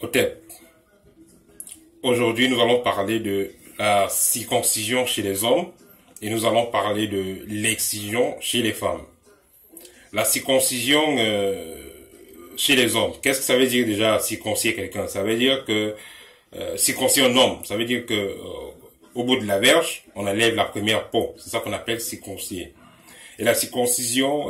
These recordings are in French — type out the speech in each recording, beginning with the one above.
Hotep, aujourd'hui nous allons parler de la circoncision chez les hommes et nous allons parler de l'excision chez les femmes. La circoncision chez les hommes, qu'est-ce que ça veut dire déjà circoncire quelqu'un? Ça veut dire que circoncire un homme, ça veut dire que au bout de la verge, on enlève la première peau. C'est ça qu'on appelle circoncier. Et la circoncision,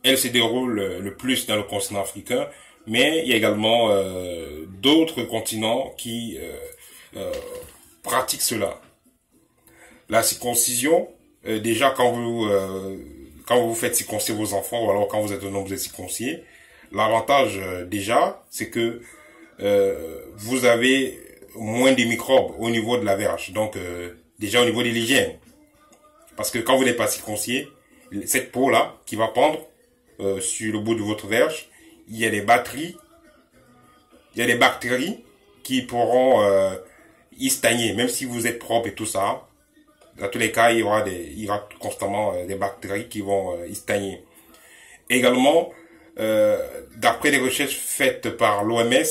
elle se déroule le plus dans le continent africain, mais il y a également d'autres continents qui pratiquent cela. La circoncision, déjà quand vous faites circoncire vos enfants, ou alors quand vous êtes un homme, vous êtes circoncié, l'avantage déjà, c'est que vous avez moins de microbes au niveau de la verge, donc déjà au niveau de l'hygiène. Parce que quand vous n'êtes pas circoncié, cette peau-là qui va pendre sur le bout de votre verge, il y a des bactéries qui pourront y stagner, même si vous êtes propre et tout ça. Dans tous les cas, il y aura constamment des bactéries qui vont y stagner. Également, d'après les recherches faites par l'OMS,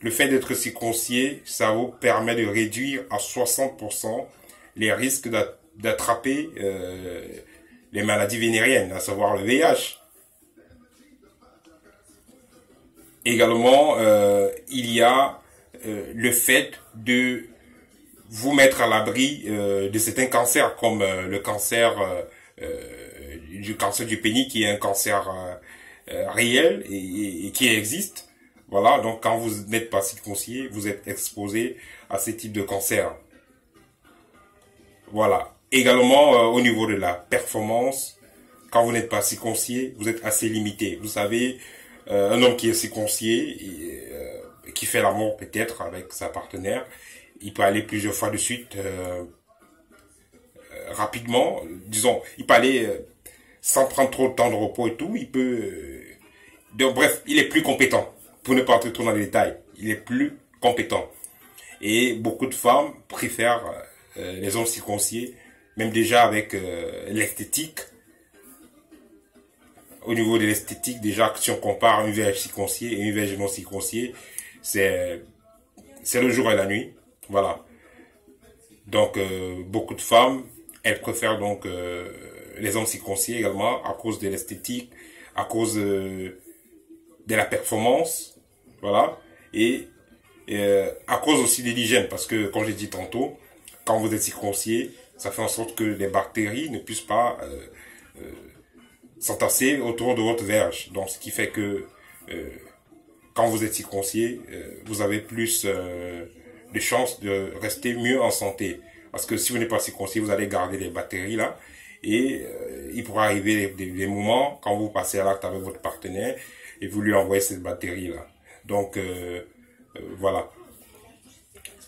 le fait d'être circoncié, ça vous permet de réduire à 60% les risques d'attraper les maladies vénériennes, à savoir le VIH. Également, il y a le fait de vous mettre à l'abri de certains cancers, comme le cancer du pénis, qui est un cancer réel et qui existe. Voilà, donc quand vous n'êtes pas circoncis, vous êtes exposé à ce type de cancer. Voilà. Également, au niveau de la performance, quand vous n'êtes pas circoncis, vous êtes assez limité. Vous savez, un homme qui est circoncis, qui fait l'amour peut-être avec sa partenaire, il peut aller plusieurs fois de suite rapidement. Disons, il peut aller sans prendre trop de temps de repos et tout. Il peut... donc bref, il est plus compétent. Pour ne pas entrer trop dans les détails, il est plus compétent. Et beaucoup de femmes préfèrent les hommes circoncis, même déjà avec l'esthétique. Au niveau de l'esthétique, déjà, si on compare une verge circonciée et une verge non circonciée, c'est le jour et la nuit. Voilà. Donc, beaucoup de femmes, elles préfèrent donc les hommes circoncis également à cause de l'esthétique, à cause de la performance. Voilà. Et à cause aussi de l'hygiène, parce que, comme j'ai dit tantôt, quand vous êtes circoncis, ça fait en sorte que les bactéries ne puissent pas s'entasser autour de votre verge. Donc, ce qui fait que quand vous êtes circoncis, vous avez plus de chances de rester mieux en santé. Parce que si vous n'êtes pas circoncis, vous allez garder les bactéries là. Et il pourra arriver des moments quand vous passez à l'acte avec votre partenaire et vous lui envoyez cette bactérie là. Donc, voilà.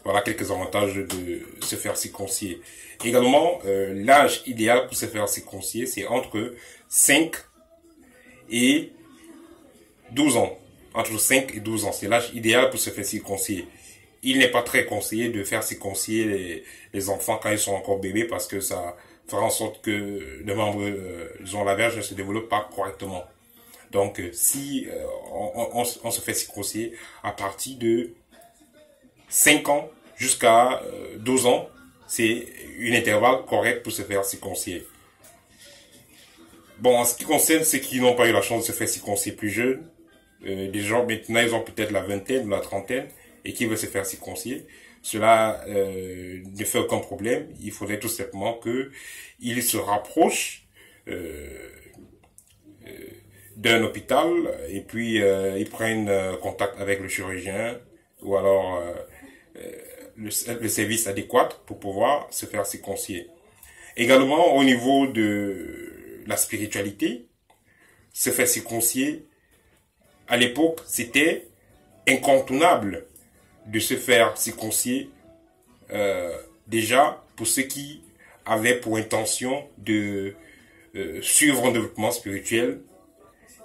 Voilà quelques avantages de se faire circoncier. Également, l'âge idéal pour se faire circoncier, c'est entre 5 et 12 ans. Entre 5 et 12 ans, c'est l'âge idéal pour se faire circoncier. Il n'est pas très conseillé de faire circoncier les enfants quand ils sont encore bébés parce que ça fera en sorte que le membre, disons la verge, ne se développe pas correctement. Donc, si on se fait circoncier à partir de 5 ans jusqu'à 12 ans, c'est une intervalle correcte pour se faire circoncier. Bon, en ce qui concerne ceux qui n'ont pas eu la chance de se faire circoncier plus jeunes, des gens maintenant ils ont peut-être la vingtaine ou la trentaine et qui veulent se faire circoncier, cela ne fait aucun problème. Il faudrait tout simplement que ils se rapprochent d'un hôpital et puis ils prennent contact avec le chirurgien ou alors le service adéquat pour pouvoir se faire circoncier. Également au niveau de la spiritualité, se faire circoncier à l'époque c'était incontournable de se faire circoncier déjà pour ceux qui avaient pour intention de suivre un développement spirituel.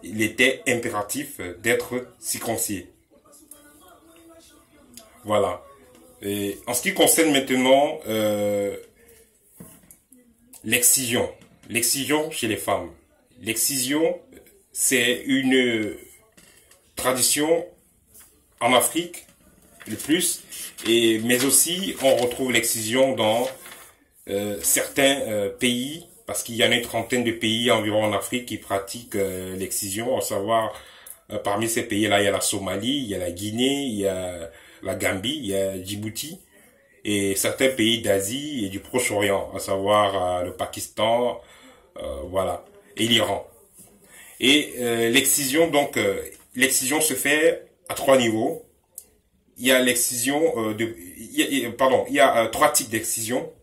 Il était impératif d'être circoncis. Voilà. Et en ce qui concerne maintenant l'excision chez les femmes. L'excision, c'est une tradition en Afrique, le plus, mais aussi on retrouve l'excision dans certains pays, parce qu'il y en a une trentaine de pays environ en Afrique qui pratiquent l'excision, à savoir parmi ces pays-là, il y a la Somalie, il y a la Guinée, il y a la Gambie, il y a Djibouti, et certains pays d'Asie et du Proche-Orient, à savoir le Pakistan, voilà, et l'Iran. Et l'excision, donc, l'excision se fait à trois niveaux. Il y a l'excision il y a trois types d'excision.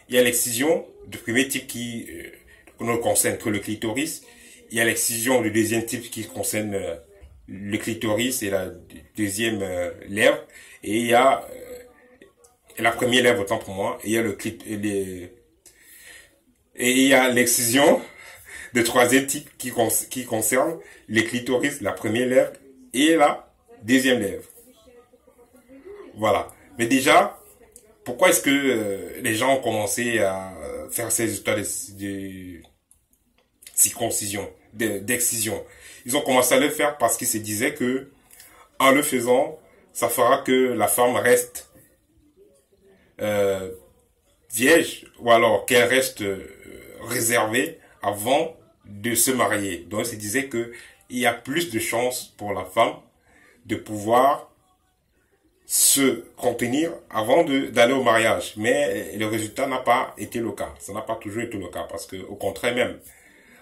Il y a l'excision du premier type qui ne concerne que le clitoris. Il y a l'excision du deuxième type qui concerne le clitoris et la deuxième lèvre. Et il y a la première lèvre, autant pour moi. Et il y a et il y a l'excision de troisième type qui concerne le clitoris, la première lèvre et la deuxième lèvre. Voilà. Mais déjà, pourquoi est-ce que les gens ont commencé à faire ces histoires de circoncision, d'excision? Ils ont commencé à le faire parce qu'ils se disaient que, en le faisant, ça fera que la femme reste vierge, ou alors qu'elle reste réservée avant de se marier. Donc, ils se disaient que il y a plus de chances pour la femme de pouvoir se contenir avant d'aller au mariage. Mais le résultat n'a pas été le cas. Ça n'a pas toujours été le cas, parce que au contraire même.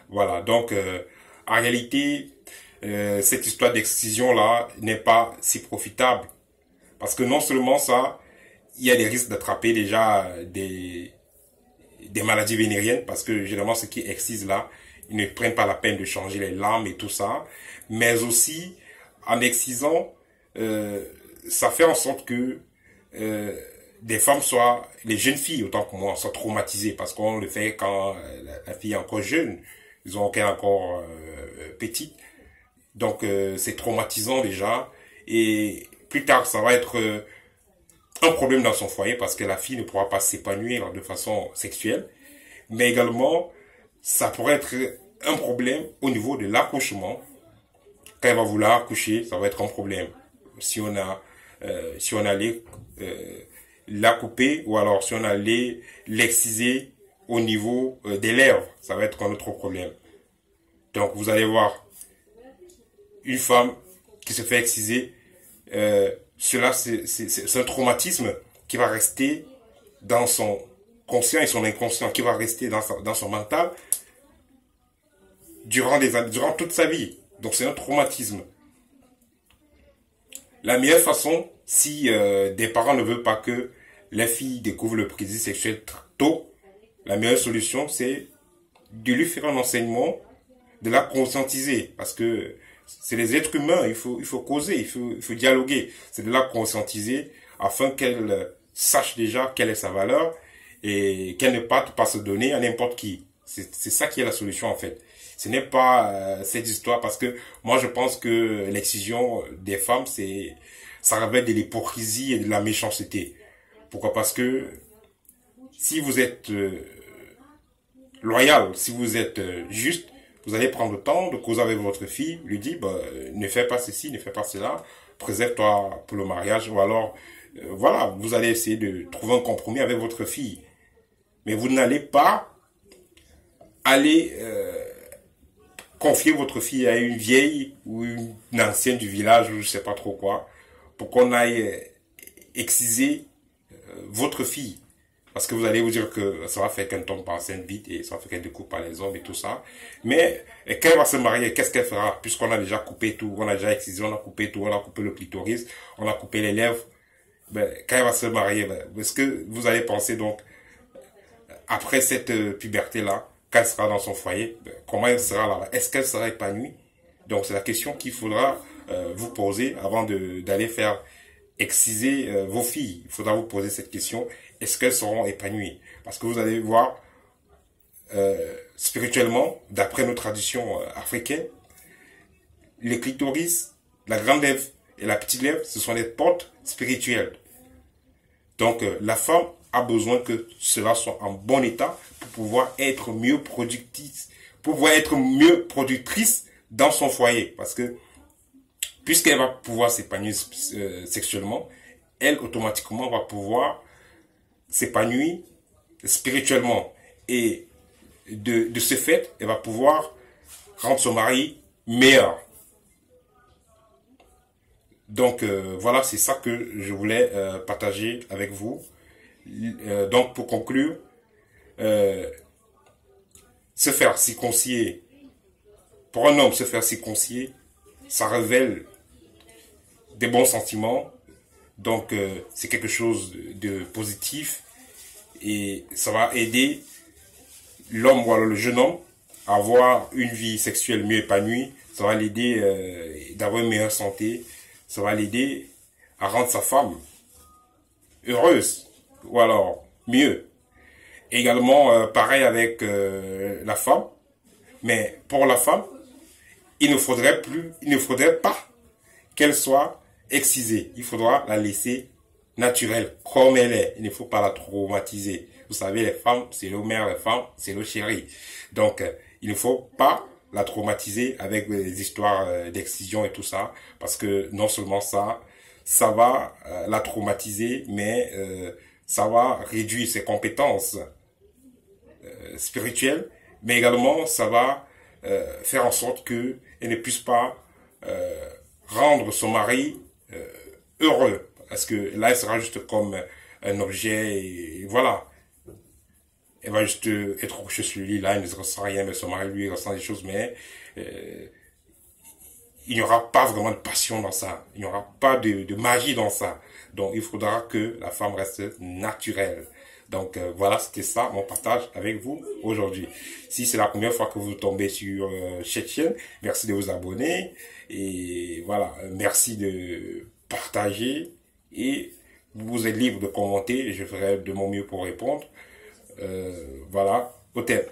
Voilà, donc en réalité, cette histoire d'excision-là n'est pas si profitable. Parce que non seulement ça, il y a des risques d'attraper déjà des maladies vénériennes, parce que généralement ceux qui excisent là, ils ne prennent pas la peine de changer les lames et tout ça. Mais aussi, en excisant, ça fait en sorte que des femmes soient, les jeunes filles autant que moi, soient traumatisées, parce qu'on le fait quand la fille est encore jeune, ils ont qu'elle est encore petite, donc c'est traumatisant déjà, et plus tard ça va être un problème dans son foyer, parce que la fille ne pourra pas s'épanouir de façon sexuelle, mais également ça pourrait être un problème au niveau de l'accouchement. Quand elle va vouloir accoucher, ça va être un problème. Si on allait la couper, ou alors si on allait l'exciser au niveau des lèvres, ça va être un autre problème. Donc vous allez voir une femme qui se fait exciser, cela c'est un traumatisme qui va rester dans son conscient et son inconscient, qui va rester dans son mental durant toute sa vie. Donc c'est un traumatisme. La meilleure façon, si des parents ne veulent pas que les filles découvrent le plaisir sexuel tôt, la meilleure solution, c'est de lui faire un enseignement, de la conscientiser. Parce que c'est les êtres humains, il faut causer, il faut dialoguer. C'est de la conscientiser afin qu'elle sache déjà quelle est sa valeur et qu'elle ne parte pas se donner à n'importe qui. C'est ça qui est la solution en fait. Ce n'est pas cette histoire, parce que moi je pense que l'excision des femmes, ça révèle de l'hypocrisie et de la méchanceté. Pourquoi? Parce que si vous êtes loyal, si vous êtes juste, vous allez prendre le temps de causer avec votre fille, lui dire ne fais pas ceci, ne fais pas cela, préserve-toi pour le mariage, ou alors voilà, vous allez essayer de trouver un compromis avec votre fille. Mais vous n'allez pas aller confier votre fille à une vieille ou une ancienne du village ou je sais pas trop quoi, pour qu'on aille exciser votre fille. Parce que vous allez vous dire que ça va faire qu'elle tombe enceinte vite et ça va faire qu'elle découpe par les hommes et tout ça. Mais quand elle va se marier, qu'est-ce qu'elle fera? Puisqu'on a déjà coupé tout, on a déjà excisé, on a coupé tout, on a coupé le clitoris, on a coupé les lèvres. Quand elle va se marier, est-ce que vous allez penser donc, après cette puberté-là, quand elle sera dans son foyer, comment elle sera là? Est-ce qu'elle sera épanouie? Donc c'est la question qu'il faudra vous poser avant d'aller faire exciser vos filles. Il faudra vous poser cette question. Est-ce qu'elles seront épanouies? Parce que vous allez voir, spirituellement, d'après nos traditions africaines, le clitoris, la grande lèvre et la petite lèvre, ce sont des portes spirituelles. Donc la femme a besoin que cela soit en bon état pour pouvoir être mieux productrice, dans son foyer. Parce que puisqu'elle va pouvoir s'épanouir sexuellement, elle automatiquement va pouvoir s'épanouir spirituellement. Et de ce fait, elle va pouvoir rendre son mari meilleur. Donc voilà, c'est ça que je voulais partager avec vous. Donc pour conclure, se faire circoncire, pour un homme se faire circoncire, ça révèle des bons sentiments. Donc c'est quelque chose de positif et ça va aider l'homme ou alors le jeune homme à avoir une vie sexuelle mieux épanouie. Ça va l'aider d'avoir une meilleure santé. Ça va l'aider à rendre sa femme heureuse ou alors mieux. Également pareil avec la femme, mais pour la femme, il ne faudrait pas qu'elle soit excisée. Il faudra la laisser naturelle, comme elle est. Il ne faut pas la traumatiser. Vous savez, les femmes, c'est nos mères, les femmes, c'est nos chéris. Donc, il ne faut pas la traumatiser avec des histoires d'excision et tout ça, parce que non seulement ça va la traumatiser, mais ça va réduire ses compétences spirituelles, mais également ça va faire en sorte que elle ne puisse pas rendre son mari heureux, parce que là elle sera juste comme un objet et voilà, elle va juste être couchée sur lui, là elle ne ressent rien, mais son mari lui ressent des choses, mais il n'y aura pas vraiment de passion dans ça, il n'y aura pas de magie dans ça. Donc il faudra que la femme reste naturelle. Donc voilà, c'était ça mon partage avec vous aujourd'hui. Si c'est la première fois que vous tombez sur cette chaîne, merci de vous abonner. Et voilà, merci de partager. Et vous êtes libre de commenter, je ferai de mon mieux pour répondre. Voilà, au thème.